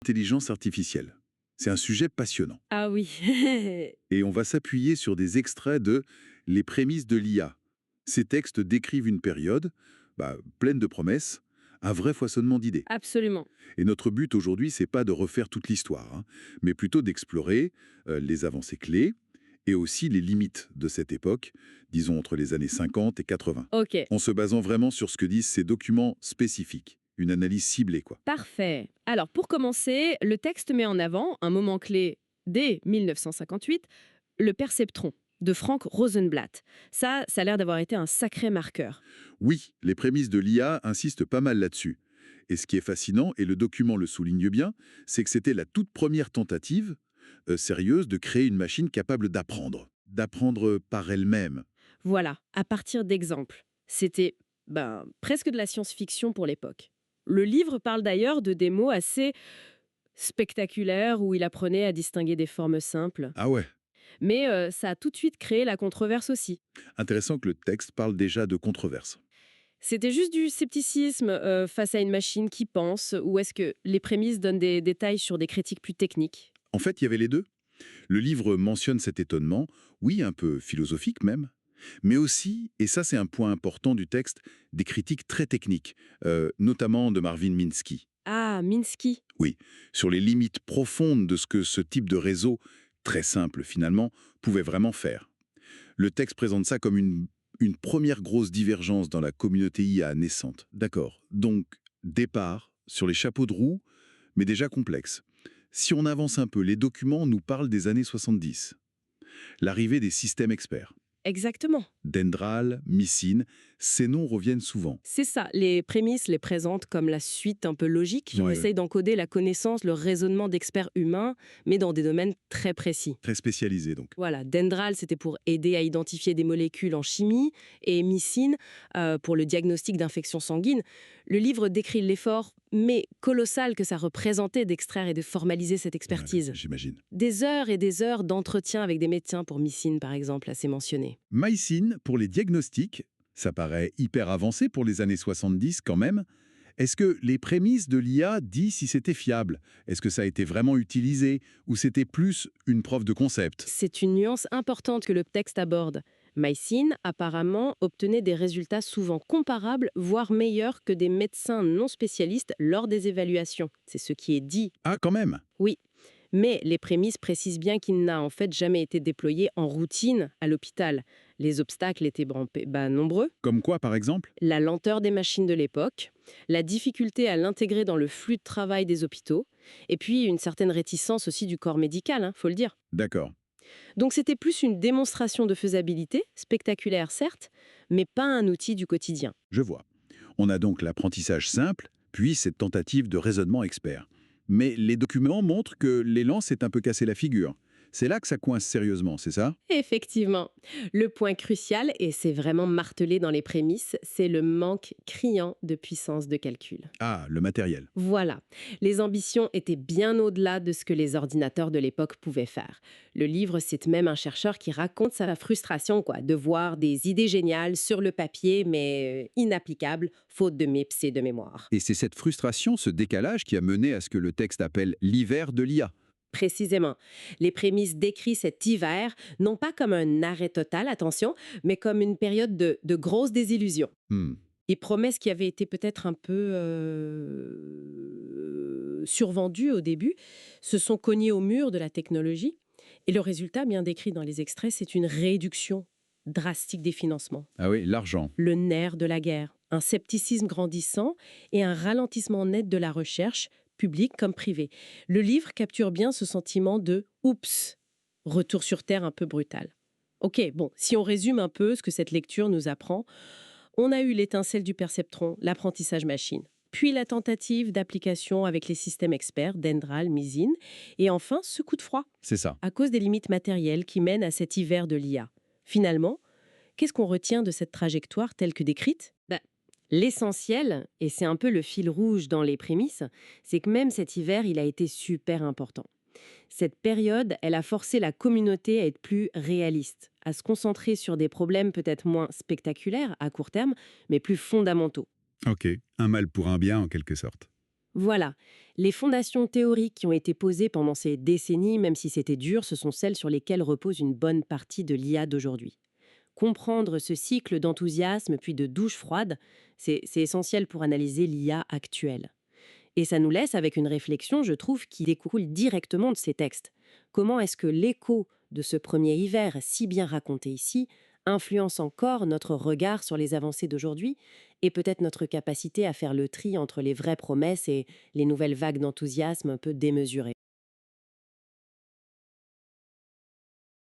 l'intelligence artificielle. C'est un sujet passionnant. Ah oui. Et on va s'appuyer sur des extraits de Les prémices de l'IA. Ces textes décrivent une période pleine de promesses, un vrai foisonnement d'idées. Absolument. Et notre but aujourd'hui, c'est pas de refaire toute l'histoire, mais plutôt d'explorer les avancées clés et aussi les limites de cette époque, disons entre les années 50 et 80. Ok. En se basant vraiment sur ce que disent ces documents spécifiques. Une analyse ciblée, quoi. Parfait. Alors, pour commencer, le texte met en avant un moment clé dès 1958, le perceptron de Frank Rosenblatt. Ça a l'air d'avoir été un sacré marqueur. Oui, les prémices de l'IA insistent pas mal là-dessus. Et ce qui est fascinant, et le document le souligne bien, c'est que c'était la toute première tentative sérieuse de créer une machine capable d'apprendre par elle-même. Voilà, à partir d'exemples. C'était presque de la science-fiction pour l'époque. Le livre parle d'ailleurs de démos assez spectaculaires où il apprenait à distinguer des formes simples. Ah ouais, Mais ça a tout de suite créé la controverse aussi. intéressant que le texte parle déjà de controverse. C'était juste du scepticisme face à une machine qui pense, ou est-ce que les prémices donnent des détails sur des critiques plus techniques? En fait, il y avait les deux. Le livre mentionne cet étonnement, oui, un peu philosophique même, mais aussi, et ça c'est un point important du texte, des critiques très techniques, notamment de Marvin Minsky. Ah, Minsky. Oui, sur les limites profondes de ce que ce type de réseau, très simple finalement, pouvait vraiment faire. Le texte présente ça comme une première grosse divergence dans la communauté IA naissante. D'accord. Donc, départ sur les chapeaux de roue, mais déjà complexe. Si on avance un peu, les documents nous parlent des années 70. L'arrivée des systèmes experts. Exactement. Dendral, Missine, ces noms reviennent souvent. C'est ça, les prémices les présentent comme la suite un peu logique. On Ouais, essaye d'encoder la connaissance, le raisonnement d'experts humains, mais dans des domaines très précis. très spécialisés donc. Voilà, Dendral, c'était pour aider à identifier des molécules en chimie, et Mycine, pour le diagnostic d'infection sanguine. Le livre décrit l'effort, mais colossal, que ça représentait d'extraire et de formaliser cette expertise. Ouais, j'imagine. Des heures et des heures d'entretien avec des médecins pour Mycine, par exemple, assez mentionné. Mycine, pour les diagnostics, ça paraît hyper avancé pour les années 70 quand même. Est-ce que les prémices de l'IA disent si c'était fiable? Est-ce que ça a été vraiment utilisé? Ou c'était plus une preuve de concept? C'est une nuance importante que le texte aborde. Mycine, apparemment, obtenait des résultats souvent comparables, voire meilleurs que des médecins non spécialistes lors des évaluations. C'est ce qui est dit. Ah, quand même. Oui. Mais les prémices précisent bien qu'il n'a en fait jamais été déployé en routine à l'hôpital. Les obstacles étaient nombreux. Comme quoi, par exemple? La lenteur des machines de l'époque, la difficulté à l'intégrer dans le flux de travail des hôpitaux, et puis une certaine réticence aussi du corps médical, faut le dire. D'accord, Donc c'était plus une démonstration de faisabilité, spectaculaire certes, mais pas un outil du quotidien. je vois. On a donc l'apprentissage simple, puis cette tentative de raisonnement expert. Mais les documents montrent que l'élan s'est un peu cassé la figure. C'est là que ça coince sérieusement, c'est ça? Effectivement. Le point crucial, et c'est vraiment martelé dans les prémices, c'est le manque criant de puissance de calcul. Ah, le matériel. Voilà. Les ambitions étaient bien au-delà de ce que les ordinateurs de l'époque pouvaient faire. Le livre cite même un chercheur qui raconte sa frustration, de voir des idées géniales sur le papier, mais inapplicables, faute de MIPS et de mémoire. Et c'est cette frustration, ce décalage qui a mené à ce que le texte appelle l'hiver de l'IA. Précisément. Les prémices décrivent cet hiver, non pas comme un arrêt total, attention, mais comme une période de grosse désillusion. Hmm. Les promesses qui avaient été peut-être un peu survendues au début se sont cognées au mur de la technologie. Et le résultat, bien décrit dans les extraits, c'est une réduction drastique des financements. Ah oui, l'argent. Le nerf de la guerre, un scepticisme grandissant et un ralentissement net de la recherche, publique comme privée. Le livre capture bien ce sentiment de « oups », retour sur Terre un peu brutal. Ok, bon, si on résume un peu ce que cette lecture nous apprend, on a eu l'étincelle du perceptron, l'apprentissage machine, puis la tentative d'application avec les systèmes experts, Dendral, Mycine, et enfin ce coup de froid, C'est ça. à cause des limites matérielles qui mènent à cet hiver de l'IA. Finalement, qu'est-ce qu'on retient de cette trajectoire telle que décrite ? L'essentiel, et c'est un peu le fil rouge dans les prémices, c'est que même cet hiver, il a été super important. Cette période, elle a forcé la communauté à être plus réaliste, à se concentrer sur des problèmes peut-être moins spectaculaires à court terme, mais plus fondamentaux. Ok, un mal pour un bien en quelque sorte. Voilà. Les fondations théoriques qui ont été posées pendant ces décennies, même si c'était dur, ce sont celles sur lesquelles repose une bonne partie de l'IA d'aujourd'hui. Comprendre ce cycle d'enthousiasme puis de douche froide, c'est essentiel pour analyser l'IA actuelle. Et ça nous laisse avec une réflexion, je trouve, qui découle directement de ces textes. Comment est-ce que l'écho de ce premier hiver, si bien raconté ici, influence encore notre regard sur les avancées d'aujourd'hui et peut-être notre capacité à faire le tri entre les vraies promesses et les nouvelles vagues d'enthousiasme un peu démesurées.